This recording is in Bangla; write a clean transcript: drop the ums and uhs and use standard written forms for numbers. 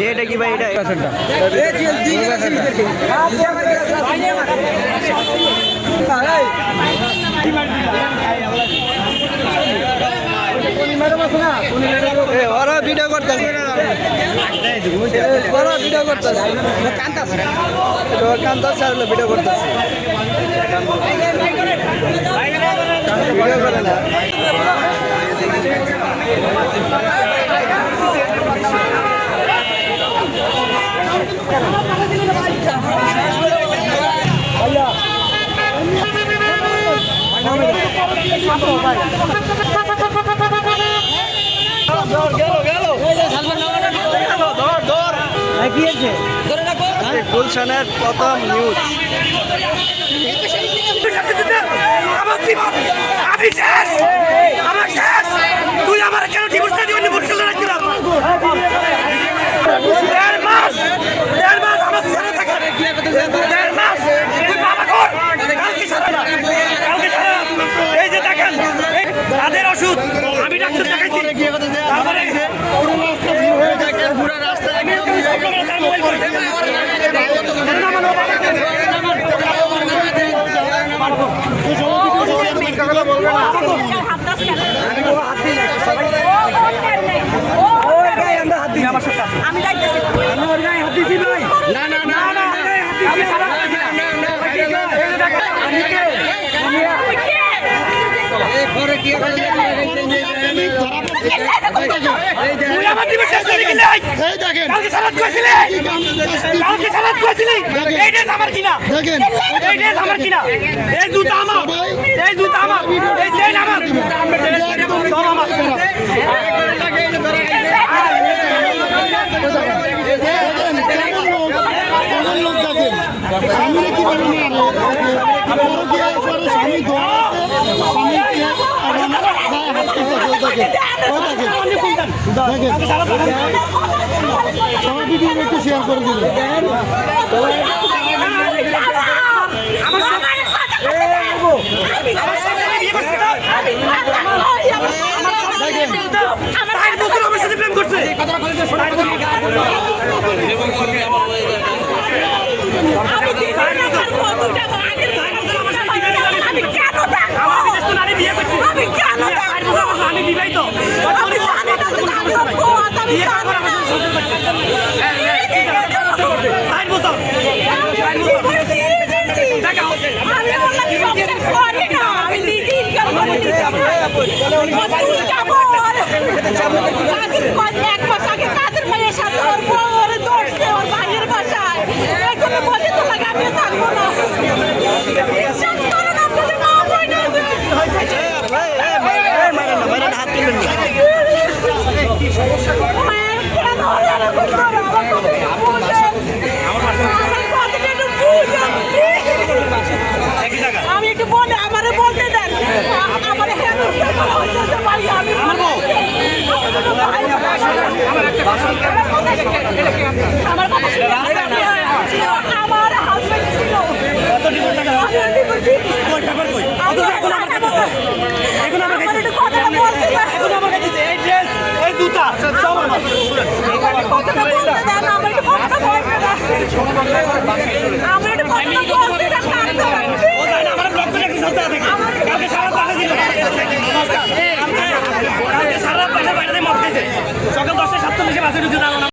এটা কি ভাই এটা ওরা ভিডিও করতেছে ওরা ভিডিও করতেছে কান্তাছে আর ভিডিও করতেছে ভিডিও করে না গুলশানের প্রথম নিউজ তুই আমার কেন ডিভোর্স দিবি এই যে দেখেন তাদের ওষুধ আমি ডাক্তার দেখাইছি পুরো রাস্তা আমি আমার কিনা আমার কিনা এই জুতা আমার এই জুতা আমার এই চেইন আমার সব আমার স্বামী কি পারেন সবাই ভিডিও একটু শেয়ার করে দিলেন আমি একটু বলে আমারে বলতে দেন আমার হাজবেন্ড ছিল সকাল 10টা 47 বাজে